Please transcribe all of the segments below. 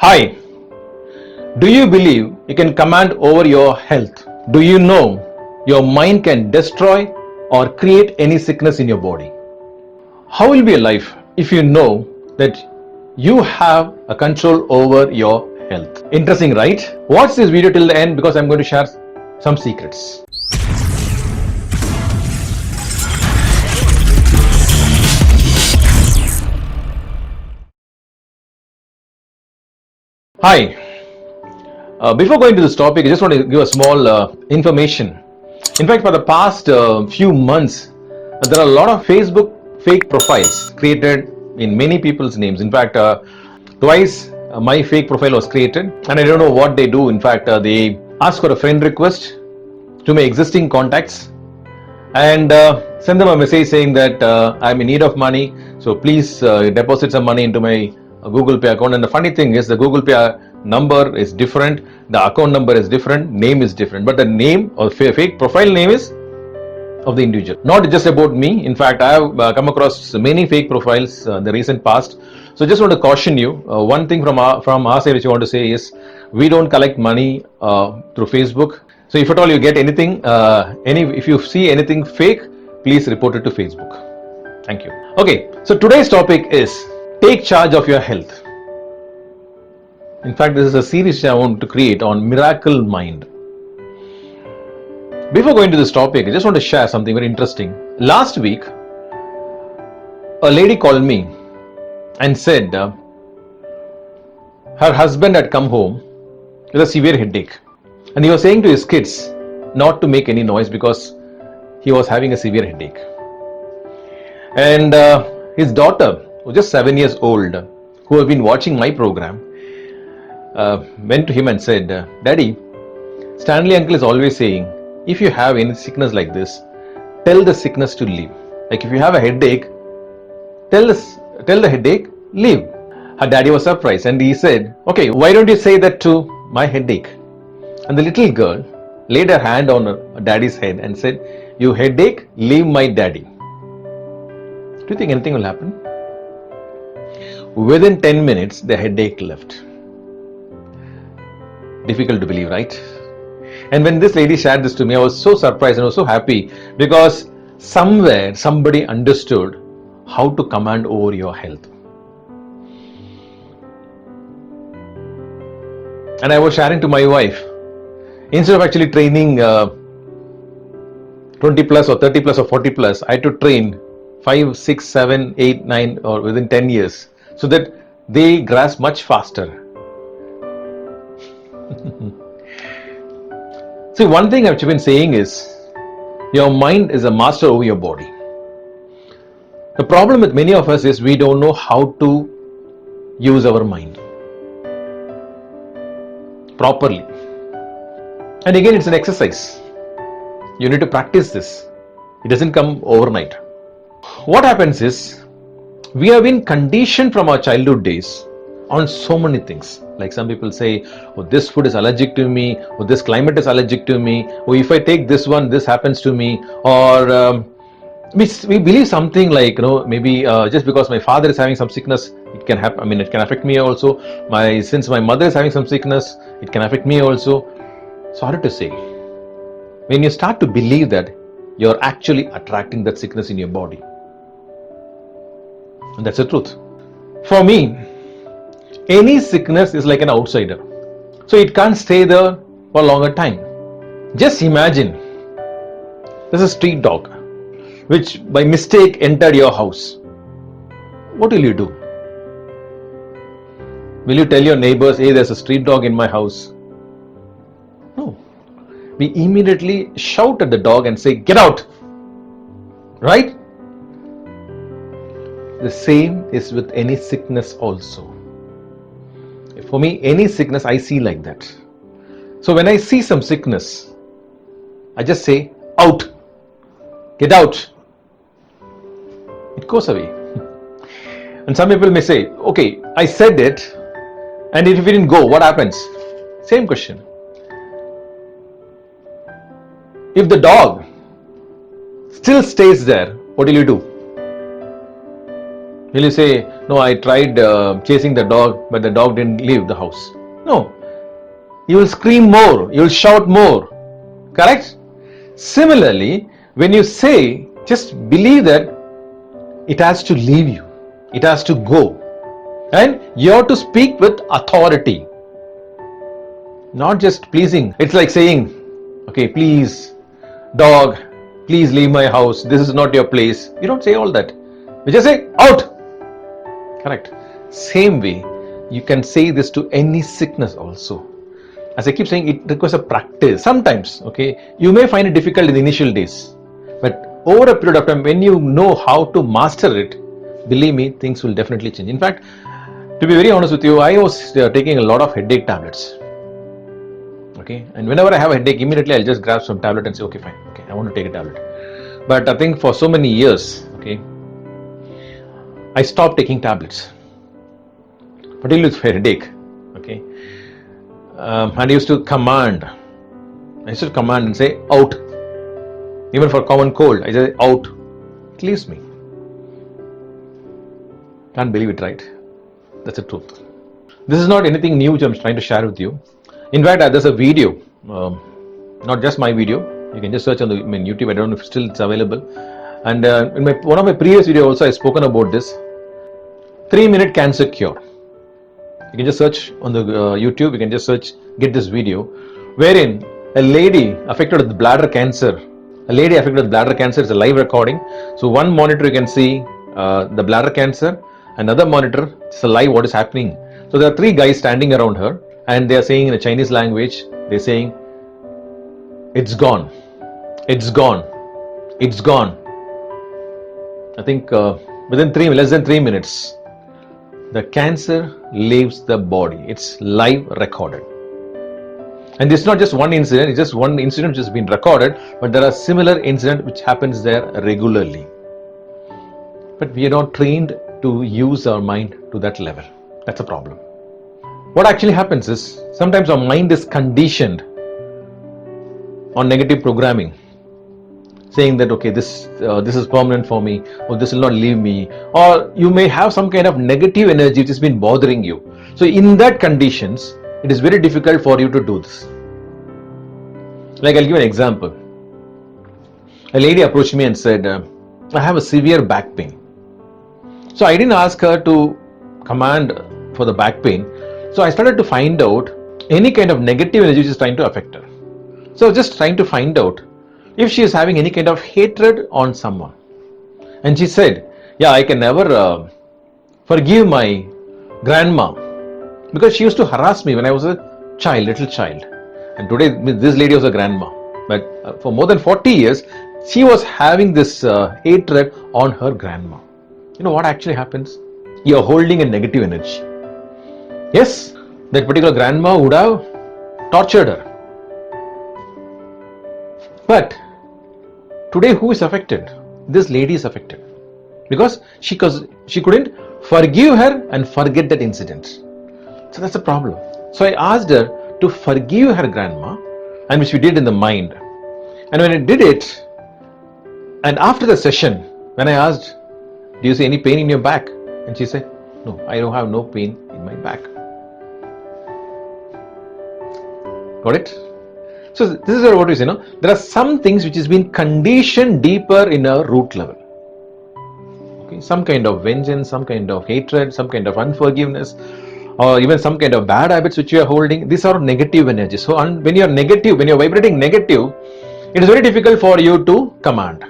Hi, do you believe you can command over your health? Do you know your mind can destroy or create any sickness in your body? How will be your life if you know that you have a control over your health? Interesting, right? Watch this video till the end because I'm going to share some secrets. Hi, before going to this topic, I just want to give a small information. In fact, for the past few months, there are a lot of Facebook fake profiles created in many people's names. In fact, twice my fake profile was created, and I don't know what they do. In fact, they ask for a friend request to my existing contacts and send them a message saying that I'm in need of money, so please deposit some money into my Google Pay account. And the funny thing is, the Google Pay number is different, the account number is different, name is different, but the name or fake profile name is of the individual. Not just about me. In fact, I have come across many fake profiles in the recent past. So just want to caution you. One thing from our side which I want to say is, we don't collect money through Facebook. So if at all you get anything, if you see anything fake, please report it to Facebook. Thank you. Okay, so today's topic is take charge of your health. In fact, this is a series I want to create on Miracle Mind. Before going to this topic, I just want to share something very interesting. Last week, a lady called me and said her husband had come home with a severe headache, and he was saying to his kids not to make any noise because he was having a severe headache. And his daughter, who was just 7 years old, who had been watching my program, went to him and said, Daddy, Stanley uncle is always saying, if you have any sickness like this, tell the sickness to leave. Like if you have a headache, tell the headache, leave. Her daddy was surprised and he said, okay, why don't you say that to my headache? And the little girl laid her hand on her daddy's head and said, you headache, leave my daddy. Do you think anything will happen? Within 10 minutes, the headache left. Difficult to believe, right? And when this lady shared this to me, I was so surprised and I was so happy because somewhere somebody understood how to command over your health. And I was sharing to my wife, instead of actually training 20 plus or 30 plus or 40 plus, I had to train 5, 6, 7, 8, 9 or within 10 years so that they grasp much faster. See, one thing I've been saying is, your mind is a master over your body. The problem with many of us is we don't know how to use our mind properly. And again, it's an exercise. You need to practice this. It doesn't come overnight. What happens is, we have been conditioned from our childhood days on so many things. Like some people say, oh, this food is allergic to me, or this climate is allergic to me, or if I take this one, this happens to me, or we believe something like, maybe just because my father is having some sickness, it can happen. I mean, it can affect me also. Since my mother is having some sickness, it can affect me also. Sorry to say, when you start to believe that, you're actually attracting that sickness in your body. And that's the truth. For me, any sickness is like an outsider. So it can't stay there for a longer time. Just imagine, there's a street dog which by mistake entered your house. What will you do? Will you tell your neighbors, hey, there's a street dog in my house? No. We immediately shout at the dog and say, get out. Right? The same is with any sickness also. For me, any sickness I see like that. So when I see some sickness, I just say, out. Get out. It goes away. And some people may say, okay, I said it, and if it didn't go, what happens? Same question. If the dog still stays there, what will you do? Will you say, no, I tried chasing the dog, but the dog didn't leave the house. No, you will scream more, you will shout more. Correct? Similarly, when you say, just believe that it has to leave you, it has to go, and you have to speak with authority, not just pleasing. It's like saying, okay, please, dog, please leave my house, this is not your place. You don't say all that. You just say, out. Correct. Same way, you can say this to any sickness also. As I keep saying, it requires a practice. Sometimes, okay, you may find it difficult in the initial days, but over a period of time, when you know how to master it, believe me, things will definitely change. In fact, to be very honest with you, I was taking a lot of headache tablets. Okay, and whenever I have a headache, immediately I'll just grab some tablet and say, okay, fine, okay, I want to take a tablet. But I think for so many years, okay, I stopped taking tablets, particularly with headache. Okay, and I used to command. I used to command and say, out. Even for common cold, I say, out. It leaves me. Can't believe it, right? That's the truth. This is not anything new which I'm trying to share with you. In fact, there's a video, not just my video. You can just search on the YouTube. I don't know if still it's available. And in one of my previous videos also, I've spoken about this 3-minute cancer cure. You can just search on the YouTube. You can just search, get this video, wherein a lady affected with bladder cancer. A lady affected with bladder cancer. It's a live recording. So one monitor you can see the bladder cancer. Another monitor, it's a live what is happening. So there are 3 guys standing around her, and they are saying in a Chinese language, they're saying, it's gone, it's gone, it's gone. I think within less than 3 minutes, the cancer leaves the body. It's live recorded. And it's not just one incident, it's just one incident which has been recorded, but there are similar incidents which happens there regularly. But we are not trained to use our mind to that level. That's a problem. What actually happens is, sometimes our mind is conditioned on negative programming, saying that, okay, this is permanent for me, or this will not leave me, or you may have some kind of negative energy which has been bothering you. So in that conditions, it is very difficult for you to do this. Like, I'll give an example. A lady approached me and said, I have a severe back pain. So I didn't ask her to command for the back pain. So I started to find out any kind of negative energy which is trying to affect her. So I was just trying to find out if she is having any kind of hatred on someone. And she said, yeah, I can never forgive my grandma because she used to harass me when I was a child, little child. And today this lady was a grandma. But for more than 40 years, she was having this hatred on her grandma. You know what actually happens? You're holding a negative energy. Yes, that particular grandma would have tortured her. But today who is affected? This lady is affected. Because she couldn't forgive her and forget that incident. So that's a problem. So I asked her to forgive her grandma, and which we did in the mind. And when I did it, and after the session, when I asked, do you see any pain in your back? And she said, no, I don't have no pain in my back. Got it? So this is what we say, no? There are some things which has been conditioned deeper in a root level. Okay, some kind of vengeance, some kind of hatred, some kind of unforgiveness, or even some kind of bad habits which you are holding. These are negative energies. So when you are negative, when you are vibrating negative, it is very difficult for you to command.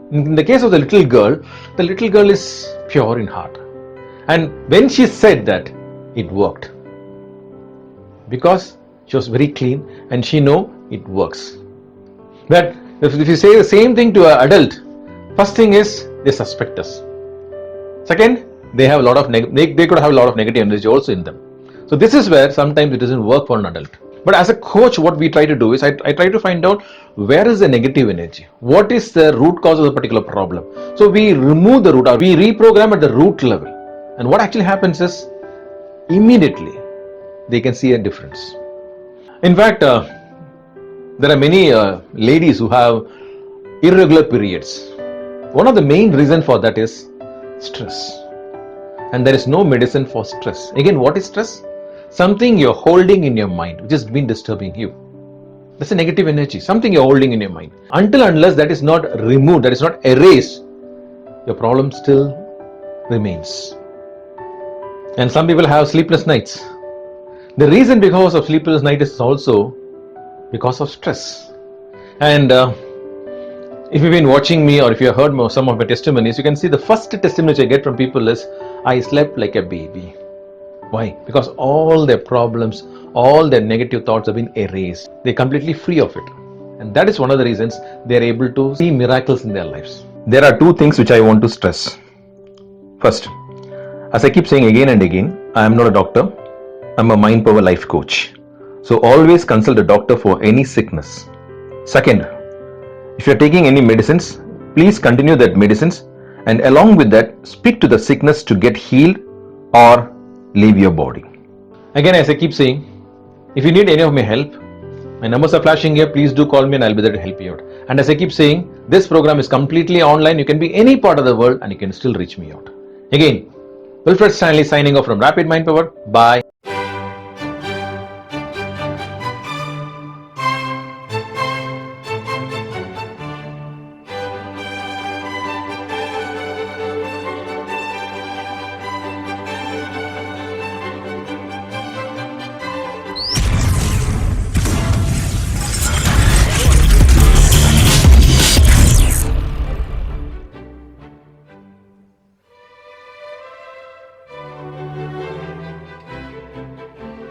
In the case of the little girl is pure in heart. And when she said that, it worked. Because she was very clean and she know it works. But if you say the same thing to an adult, first thing is they suspect us. Second, they have a lot of they could have a lot of negative energy also in them. So this is where sometimes it doesn't work for an adult. But as a coach, what we try to do is I try to find out where is the negative energy, what is the root cause of the particular problem. So we remove the root, or we reprogram at the root level. And what actually happens is immediately they can see a difference. In fact, there are many ladies who have irregular periods. One of the main reasons for that is stress. and there is no medicine for stress. Again, what is stress? Something you're holding in your mind which has been disturbing you. That's a negative energy, something you're holding in your mind. Until unless that is not removed, that is not erased, your problem still remains. And some people have sleepless nights. The reason because of sleepless night is also because of stress. And if you've been watching me or if you have heard some of my testimonies, you can see the first testimony which I get from people is, I slept like a baby. Why? Because all their problems, all their negative thoughts have been erased. They're completely free of it. And that is one of the reasons they're able to see miracles in their lives. There are two things which I want to stress. First, as I keep saying again and again, I am not a doctor. I'm a mind power life coach. So always consult a doctor for any sickness. Second, if you're taking any medicines, please continue that medicines, and along with that, speak to the sickness to get healed or leave your body. Again, as I keep saying, if you need any of my help, my numbers are flashing here. Please do call me and I'll be there to help you out. And as I keep saying, this program is completely online. You can be any part of the world and you can still reach me out. Again, Wilfred Stanley signing off from Rapid Mind Power. Bye.